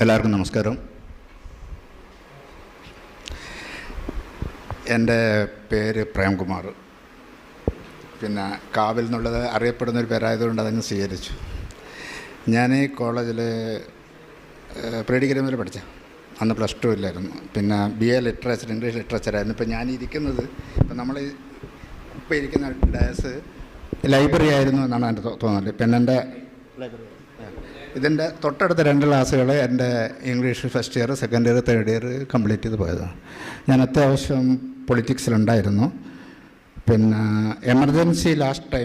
എല്ലാവർക്കും നമസ്കാരം. എൻ്റെ പേര് പ്രേംകുമാർ. പിന്നെ കാവിൽ എന്നുള്ളത് അറിയപ്പെടുന്നൊരു പേരായതുകൊണ്ട് അതങ്ങ് സ്വീകരിച്ചു. ഞാൻ ഈ കോളേജിൽ പ്രീ ഡിഗ്രി വരെ പഠിച്ച അന്ന് +2 ഇല്ലായിരുന്നു. പിന്നെ BA ലിറ്ററേച്ചർ, ഇംഗ്ലീഷ് ലിറ്ററേച്ചറായിരുന്നു. ഇപ്പം ഞാനിരിക്കുന്നത്, ഇപ്പം നമ്മൾ ഇപ്പോൾ ഇരിക്കുന്ന ഡാസ് ലൈബ്രറി ആയിരുന്നു എന്നാണ് എൻ്റെ തോന്നൽ. പിന്നെ എൻ്റെ ഇതിൻ്റെ തൊട്ടടുത്ത 2 ക്ലാസ്സുകൾ എൻ്റെ English first year, second year, third year complete ചെയ്ത് പോയതാണ്. ഞാൻ അത്യാവശ്യം പൊളിറ്റിക്സിലുണ്ടായിരുന്നു. പിന്നെ എമർജൻസി ലാസ്റ്റ്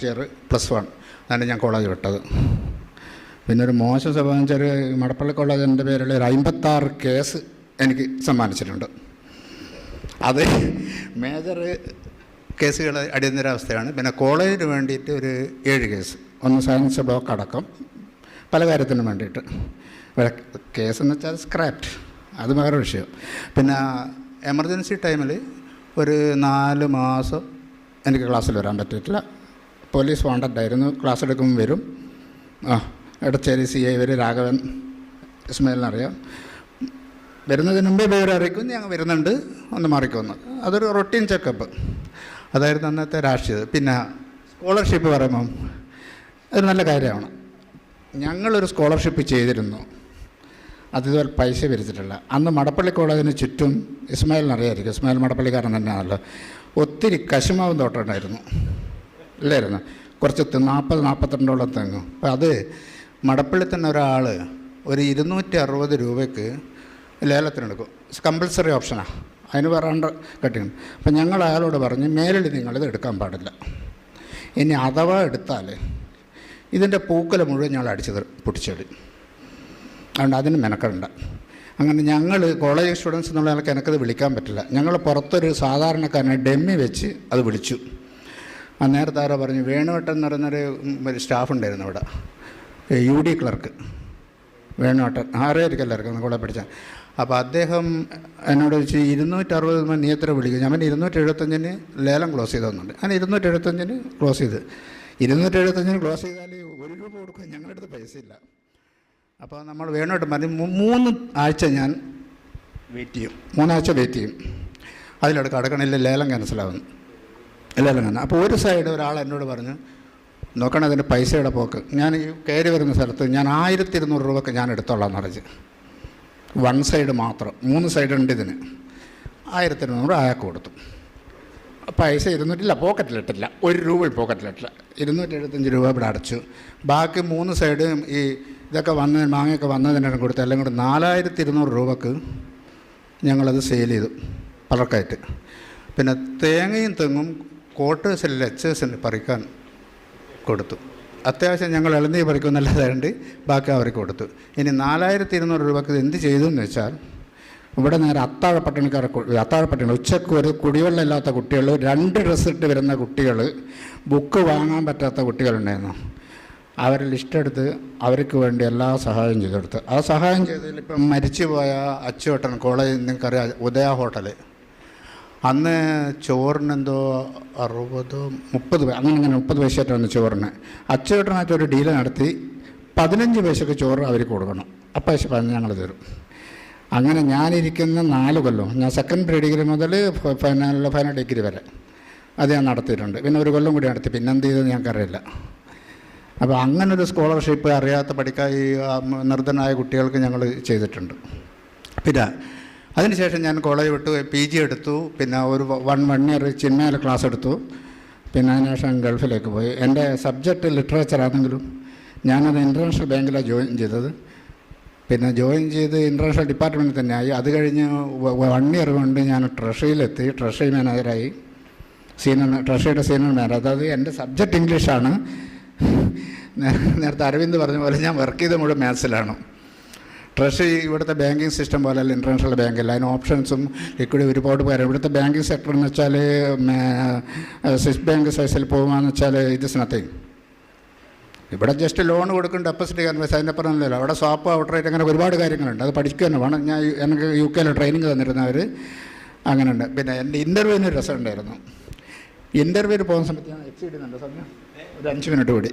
ഇയർ +1 അതാണ് ഞാൻ കോളേജ് വിട്ടത്. പിന്നെ ഒരു മോശം സ്വഭാവം വെച്ചാൽ മടപ്പള്ളി കോളേജ് എൻ്റെ പേരിൽ ഒരു 56 കേസ് എനിക്ക് സമ്മാനിച്ചിട്ടുണ്ട്. അത് മേജർ കേസുകൾ അടിയന്തരാവസ്ഥയാണ്. പിന്നെ കോളേജിന് വേണ്ടിയിട്ട് ഒരു 7 കേസ്, ഒന്ന് സയൻസ് ബ്ലോക്ക് അടക്കം പല കാര്യത്തിനും വേണ്ടിയിട്ട്. കേസെന്ന് വെച്ചാൽ സ്ക്രാപ്റ്റ്, അത് വേറെ വിഷയം. പിന്നെ എമർജൻസി ടൈമിൽ ഒരു 4 മാസം എനിക്ക് ക്ലാസ്സിൽ വരാൻ പറ്റിയിട്ടില്ല. പോലീസ് വാണ്ടഡായിരുന്നു. ക്ലാസ് എടുക്കുമ്പോൾ വരും. എടച്ചേരി CI ഇവർ രാഘവൻ ഇസ്മായിലിനറിയാം. വരുന്നതിന് മുമ്പേ പേര് അറിയിക്കും, ഞങ്ങൾ വരുന്നുണ്ട്, ഒന്ന് മാറിക്കൊന്ന്. അതൊരു റൊട്ടീൻ ചെക്കപ്പ്. അതായിരുന്നു അന്നത്തെ രാഷ്ട്രീയം. പിന്നെ സ്കോളർഷിപ്പ് പറയുമ്പം അത് നല്ല കാര്യമാണ്. ഞങ്ങളൊരു സ്കോളർഷിപ്പ് ചെയ്തിരുന്നു, അതിതുപോലെ പൈസ പിരിച്ചിട്ടില്ല. അന്ന് മടപ്പള്ളി കോളേജിന് ചുറ്റും ഇസ്മായിലിനറിയായിരിക്കും, ഇസ്മായിൽ മടപ്പള്ളിക്കാരൻ തന്നെയാണല്ലോ, ഒത്തിരി കശുമാവും തോട്ടമുണ്ടായിരുന്നു, ഇല്ലായിരുന്നു. കുറച്ച് 40-42 തെങ്ങ്. അപ്പം അത് മടപ്പള്ളി തന്നെ ഒരാൾ ഒരു 260 രൂപയ്ക്ക് ലേലത്തിനെടുക്കും. കമ്പൾസറി ഓപ്ഷനാണ്, അതിന് പറയാണ്ട് കട്ടിങ്. അപ്പം ഞങ്ങൾ അയാളോട് പറഞ്ഞ് മേലിൽ നിങ്ങളിത് എടുക്കാൻ പാടില്ല, ഇനി അഥവാ എടുത്താൽ ഇതിൻ്റെ പൂക്കല മുഴുവൻ ഞങ്ങൾ പൊട്ടിച്ചെടി, അതുകൊണ്ട് അതിന് മെനക്കെടണ്ട. അങ്ങനെ ഞങ്ങൾ കോളേജ് സ്റ്റുഡൻസ് എന്നുള്ള ആൾക്ക് എനിക്കത് വിളിക്കാൻ പറ്റില്ല. ഞങ്ങൾ പുറത്തൊരു സാധാരണക്കാരനെ ഡെമ്മി വെച്ച് അത് വിളിച്ചു. നേരത്തെ ആരോ പറഞ്ഞു, വേണുവട്ടൻ എന്ന് പറയുന്നൊരു സ്റ്റാഫ് ഉണ്ടായിരുന്നു അവിടെ, UD ക്ലർക്ക് വേണുവട്ടൻ, ആരെയായിരിക്കും എല്ലാവർക്കും കൂടെ പഠിച്ചാൽ. അപ്പോൾ അദ്ദേഹം എന്നോട് ചോദിച്ചു, 260 നീ എത്ര വിളിക്കും? ഞാൻ 275 ലേലം ക്ലോസ് ചെയ്തെന്നുണ്ട്. അങ്ങനെ 275 ക്ലോസ് ചെയ്ത്. 275 ക്ലോസ് ചെയ്താൽ 1 രൂപ കൊടുക്കാൻ ഞങ്ങളുടെ അടുത്ത് പൈസ ഇല്ല. അപ്പോൾ നമ്മൾ വേണോട്ട് പറഞ്ഞ് 3 ആഴ്ച ഞാൻ വെയിറ്റ് ചെയ്യും. 3 ആഴ്ച വെയിറ്റ് ചെയ്യും. അതിലെടുക്കുക അടക്കണില്ല, ലേലം ക്യാൻസലാവുന്നു. ലേലം. അപ്പോൾ ഒരു സൈഡ് ഒരാൾ എന്നോട് പറഞ്ഞു, നോക്കണം അതിൻ്റെ പൈസയുടെ പോക്ക്. ഞാൻ ഈ കയറി വരുന്ന സ്ഥലത്ത് ഞാൻ 1200 രൂപയ്ക്ക് ഞാൻ എടുത്തോളാം നിറച്ച്, 1 സൈഡ് മാത്രം. 3 സൈഡ് ഉണ്ട് ഇതിന്. 1200 അയാൾക്ക് കൊടുത്തു. പൈസ 200 പോക്കറ്റിലിട്ടില്ല, 1 രൂപ പോക്കറ്റിലിട്ടില്ല. 275 രൂപ ഇവിടെ അടച്ചു. ബാക്കി 3 സൈഡ് ഈ ഇതൊക്കെ മാങ്ങയൊക്കെ വന്നതിനും കൊടുത്ത് എല്ലാം കൂടെ 4200 രൂപക്ക് ഞങ്ങളത് സെയിൽ ചെയ്തു പലർക്കായിട്ട്. പിന്നെ തേങ്ങയും തെങ്ങും ക്വാർട്ടേഴ്സിൽ HSന് പറിക്കാൻ കൊടുത്തു. അത്യാവശ്യം ഞങ്ങൾ ഇളനീ പറിക്കുന്നല്ലാതായതുകൊണ്ട് ബാക്കി അവർക്ക് കൊടുത്തു. ഇനി 4200 രൂപക്ക് എന്ത് ചെയ്തു എന്ന് വെച്ചാൽ, ഇവിടെ നേരെ അത്താഴപ്പട്ടിണി ഉച്ചക്ക് ഒരു കുടിവെള്ളം ഇല്ലാത്ത കുട്ടികൾ, 2 ഡ്രസ്സ് ഇട്ട് വരുന്ന കുട്ടികൾ, ബുക്ക് വാങ്ങാൻ പറ്റാത്ത കുട്ടികളുണ്ടായിരുന്നു. അവരെ ലിസ്റ്റെടുത്ത് അവർക്ക് വേണ്ടി എല്ലാ സഹായം ചെയ്തെടുത്ത്. ആ സഹായം ചെയ്തതിൽ ഇപ്പം മരിച്ചുപോയ അച്ചുവേട്ടൻ, കോളേജിൽ നിങ്ങൾക്കറിയാം, ഉദയ ഹോട്ടൽ, അന്ന് ചോറിനെന്തോ 60-30 അങ്ങനെ 30 പൈസയായിട്ടാണ് ചോറിന്. അച്ചുവേട്ടനായിട്ടൊരു ഡീല് നടത്തി 15 പൈസക്ക് ചോറ് അവർക്ക് കൊടുക്കണം. ആ പൈസ ഞങ്ങൾ തരും. അങ്ങനെ ഞാനിരിക്കുന്ന 4 കൊല്ലം, ഞാൻ സെക്കൻഡ് പ്രീ ഡിഗ്രി മുതൽ ഫൈനൽ ഡിഗ്രി വരെ അത് ഞാൻ നടത്തിയിട്ടുണ്ട്. പിന്നെ 1 കൊല്ലം കൂടി നടത്തി. പിന്നെ എന്ത് ചെയ്തെന്ന് ഞങ്ങൾക്കറിയില്ല. അപ്പോൾ അങ്ങനൊരു സ്കോളർഷിപ്പ് അറിയാത്ത പഠിക്കാൻ ഈ നിർധനായ കുട്ടികൾക്ക് ഞങ്ങൾ ചെയ്തിട്ടുണ്ട്. പിന്നെ അതിനുശേഷം ഞാൻ കോളേജ് വിട്ടു, PG എടുത്തു. പിന്നെ ഒരു 1 ഇയർ ചിന്മയിൽ ക്ലാസ് എടുത്തു. പിന്നെ അതിനുശേഷം ഗൾഫിലേക്ക് പോയി. എൻ്റെ സബ്ജക്റ്റ് ലിറ്ററേച്ചറാണെങ്കിലും ഞാനത് ഇൻ്റർനാഷണൽ ബാങ്കിലാണ് ജോയിൻ ചെയ്തത്. പിന്നെ ജോയിൻ ചെയ്ത് ഇൻ്റർനാഷണൽ ഡിപ്പാർട്ട്മെൻറ്റിൽ തന്നെ ആയി. അത് കഴിഞ്ഞ് 1 ഇയർ കൊണ്ട് ഞാൻ ട്രഷറിയിലെത്തി. ട്രഷറി മാനേജറായി, ട്രഷറിയുടെ സീനിയർ മാനേജർ. അതായത് എൻ്റെ സബ്ജക്റ്റ് ഇംഗ്ലീഷാണ്. നേരത്തെ അരവിന്ദ് പറഞ്ഞ പോലെ ഞാൻ വർക്ക് ചെയ്ത മുഴുവൻ മാത്സിലാണ്. ട്രഷറി ഇവിടുത്തെ ബാങ്കിങ് സിസ്റ്റം പോലെയല്ല ഇൻ്റർനാഷണൽ ബാങ്കല്ല. അതിന് ഓപ്ഷൻസും ലിക്വിഡ് ഒരുപാട് പേര്. ഇവിടുത്തെ ബാങ്കിങ് സെക്ടർ എന്ന് വെച്ചാൽ സ്വിസ് ബാങ്ക് സൈസിൽ പോകുകയെന്ന് വെച്ചാൽ ഇറ്റ് ഇസ് നത്തിങ്. ഇവിടെ ജസ്റ്റ് ലോൺ കൊടുക്കും, ഡെപ്പോസിറ്റ് ചെയ്യാൻ പൈസ, അതിൻ്റെ പറഞ്ഞല്ലോ. അവിടെ സ്വാപ്പ്, ഔട്ട്റേറ്റ്, അങ്ങനെ ഒരുപാട് കാര്യങ്ങളുണ്ട്. അത് പഠിക്കുക തന്നെ വേണം. ഞാൻ എനിക്ക് UK ട്രെയിനിങ് തന്നിരുന്നവർ അങ്ങനെയുണ്ട്. പിന്നെ എൻ്റെ ഇൻ്റർവ്യൂവിന് ഒരു രസം ഉണ്ടായിരുന്നു. ഇൻ്റർവ്യൂവിന് പോകുന്ന സമയത്ത് ഞാൻ എക്സീഡ് ചെയ്യുന്നുണ്ട് സമയം, ഒരു 5 മിനിറ്റ് കൂടി.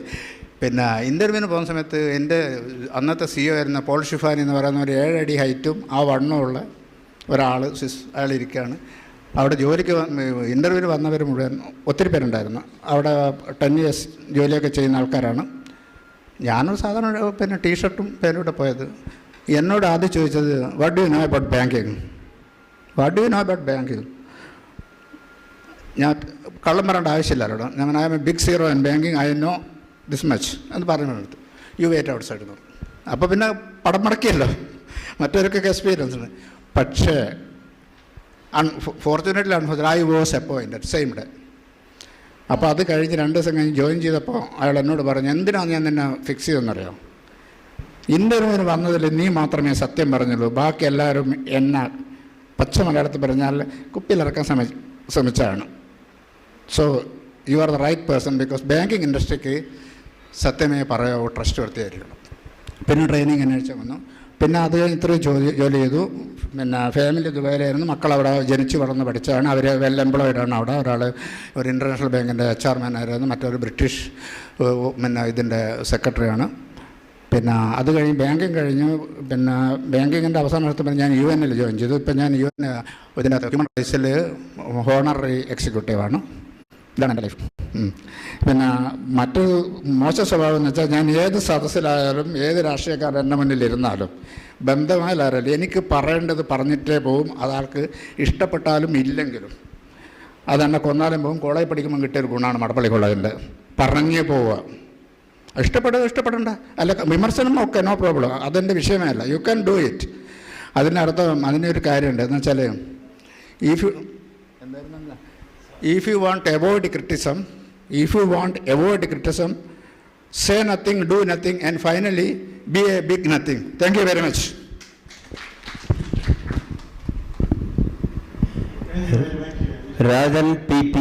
പിന്നെ ഇൻ്റർവ്യൂവിന് പോകുന്ന സമയത്ത് എൻ്റെ അന്നത്തെ CEO ആയിരുന്ന പോൾ ഷിഫാനി എന്ന് പറയുന്ന ഒരു 7 അടി ഹൈറ്റും ആ വണ്ണമുള്ള ഒരാൾ അയാളിരിക്കുകയാണ്. അവിടെ ജോലിക്ക് ഇൻ്റർവ്യൂവിന് വന്നവർ മുഴുവൻ ഒത്തിരി പേരുണ്ടായിരുന്നു. അവിടെ 10 years ജോലിയൊക്കെ ചെയ്യുന്ന ആൾക്കാരാണ്. ഞാനൊരു സാധാരണ പിന്നെ ടീഷർട്ടും പേരോടെ പോയത്. എന്നോട് ആദ്യം ചോദിച്ചത് what do you know about banking, what do you know about banking. ഞാൻ കള്ളം പറയേണ്ട ആവശ്യമില്ലല്ലോ. ഞാൻ I am a big zero in banking, I know this much എന്ന് പറഞ്ഞു. യു വെയിറ്റ് ഔട്ട് സൈഡ് എന്ന് പറഞ്ഞു. അപ്പോൾ പിന്നെ പടം മടക്കിയല്ലോ, മറ്റവർക്കൊക്കെ എക്സ്പീരിയൻസ് ഉണ്ട്. പക്ഷേ ഫോർച്യുനേറ്റ്ലി unfortunately I was appointed same day. അപ്പോൾ അത് കഴിഞ്ഞ് 2 ദിവസം കഴിഞ്ഞ് ജോയിൻ ചെയ്തപ്പോൾ അയാൾ എന്നോട് പറഞ്ഞു, എന്തിനാണ് ഞാൻ നിന്നെ ഫിക്സ് ചെയ്തെന്നറിയാം, ഇൻ്റർവ്യൂവിന് വന്നതിൽ നീ മാത്രമേ സത്യം പറഞ്ഞുള്ളൂ, ബാക്കി എല്ലാവരും എന്നെ പച്ച മലയാളത്തിൽ പറഞ്ഞാൽ കുപ്പിയിലിറക്കാൻ ശ്രമിച്ചതാണ്. So you are the right person, because banking ഇൻഡസ്ട്രിക്ക് സത്യമേ പറയാവൂ, ട്രസ്റ്റ് വർത്തിയായിരിക്കണം. പിന്നെ ട്രെയിനിങ് അന്വേഷിച്ച് വന്നു. പിന്നെ അത് കഴിഞ്ഞ് ഇത്രയും ജോലി ചെയ്തു. പിന്നെ ഫാമിലി ദുബായിലായിരുന്നു, മക്കൾ അവിടെ ജനിച്ച് വളർന്ന് പഠിച്ചതാണ്. അവർ വെൽ എംപ്ലോയിഡാണ് അവിടെ. ഒരാൾ ഒരു ഇൻ്റർനാഷണൽ ബാങ്കിൻ്റെ HR മാനായിരുന്നു, മറ്റൊരു ബ്രിട്ടീഷ് പിന്നെ ഇതിൻ്റെ സെക്രട്ടറിയാണ്. പിന്നെ അത് കഴിഞ്ഞ് ബാങ്കിങ് കഴിഞ്ഞു. പിന്നെ ബാങ്കിങ്ങിൻ്റെ അവസാന നടത്തുമ്പോൾ ഞാൻ UN ജോയിൻ ചെയ്തു. ഇപ്പം ഞാൻ UN ഇതിനകത്ത് ഹ്യൂമൻ റൈറ്റ്സിൽ ഹോണററി എക്സിക്യൂട്ടീവാണ്. ഇതാണ് എൻ്റെ ലൈഫ്. പിന്നെ മറ്റൊരു മോശ സ്വഭാവം എന്ന് വെച്ചാൽ, ഞാൻ ഏത് സദസ്സിലായാലും ഏത് രാഷ്ട്രീയക്കാരൻ എൻ്റെ മുന്നിലിരുന്നാലും ബന്ധമായാലും എനിക്ക് പറയേണ്ടത് പറഞ്ഞിട്ടേ പോവും. അതാൾക്ക് ഇഷ്ടപ്പെട്ടാലും ഇല്ലെങ്കിലും. അതെന്നെ കൊന്നാലും പോവും. കോളേജ് പഠിക്കുമ്പോൾ കിട്ടിയൊരു ഗുണമാണ് മടപ്പള്ളി കോളേജിൻ്റെ, പറഞ്ഞേ പോവുക. ഇഷ്ടപ്പെടണ്ട, അല്ല വിമർശനം ഒക്കെ നോ പ്രോബ്ലം, അതെൻ്റെ വിഷയമേ അല്ല. You can do it. അതിനർത്ഥം അതിനൊരു കാര്യമുണ്ട് എന്ന് വെച്ചാൽ, if you want to avoid criticism, say nothing, do nothing, and finally be a big nothing. Thank you very much. Rajan PP.